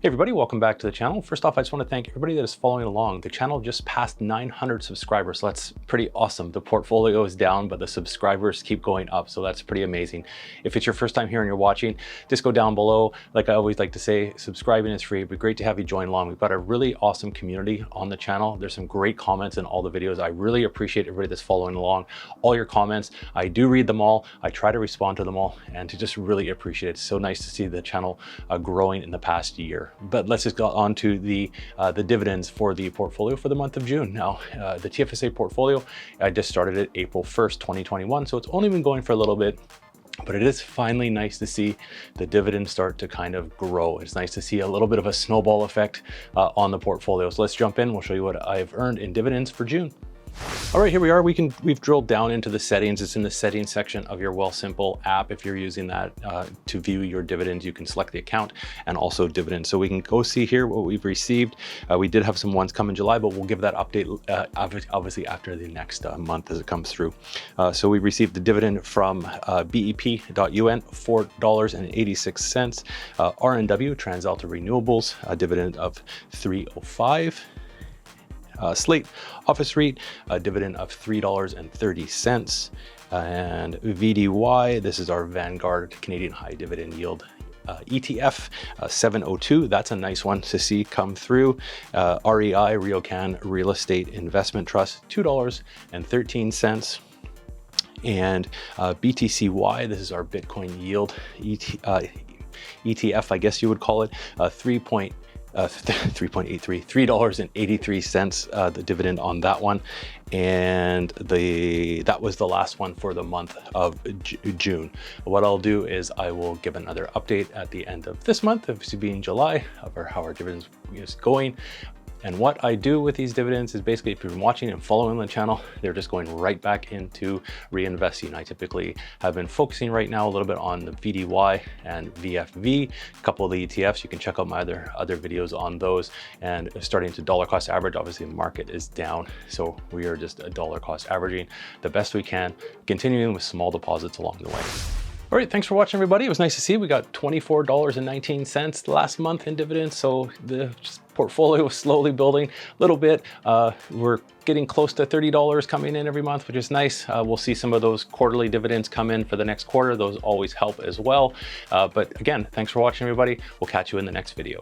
Hey everybody, welcome back to the channel. First off, I just want to thank everybody that is following along. The channel just passed 900 subscribers, so that's pretty awesome. The portfolio is down, but the subscribers keep going up, so that's pretty amazing. If it's your first time here and you're watching, just go down below. Like I always like to say, subscribing is free. It'd be great to have you join along. We've got a really awesome community on the channel. There's some great comments in all the videos. I really appreciate everybody that's following along. All your comments, I do read them all. I try to respond to them all, and to just really appreciate it. It's so nice to see the channel growing in the past year. But let's just go on to the dividends for the portfolio for the month of June. Now, the TFSA portfolio, I just started it April 1st, 2021. So it's only been going for a little bit, but it is finally nice to see the dividends start to kind of grow. It's nice to see a little bit of a snowball effect on the portfolio. So let's jump in. We'll show you what I've earned in dividends for June. All right, here we are. We've drilled down into the settings. It's in the settings section of your Wealthsimple app. If you're using that to view your dividends, you can select the account and also dividends. So we can go see here what we've received. We did have some ones come in July, but we'll give that update obviously after the next month as it comes through. So we received the dividend from BEP.UN, $4.86. RNW, TransAlta Renewables, a dividend of $3.05. Slate Office REIT, a dividend of $3.30. And VDY, this is our Vanguard Canadian High Dividend Yield ETF, 702. That's a nice one to see come through. REI.UN Real Estate Investment Trust, $2.13. And BTC.Y, this is our Bitcoin Yield ETF, I guess you would call it, $3.83, $3.83, the dividend on that one. And that was the last one for the month of June. What I'll do is I will give another update at the end of this month, obviously being July, of how our dividends is going. And what I do with these dividends is basically, if you've been watching and following the channel, they're just going right back into reinvesting. I typically have been focusing right now a little bit on the VDY and VFV, a couple of the ETFs. You can check out my other videos on those. And starting to dollar cost average, obviously the market is down. So we are just a dollar cost averaging the best we can, continuing with small deposits along the way. All right, thanks for watching, everybody. It was nice to see. We got $24.19 last month in dividends. So the portfolio is slowly building a little bit. We're getting close to $30 coming in every month, which is nice. We'll see some of those quarterly dividends come in for the next quarter. Those always help as well. But again, thanks for watching, everybody. We'll catch you in the next video.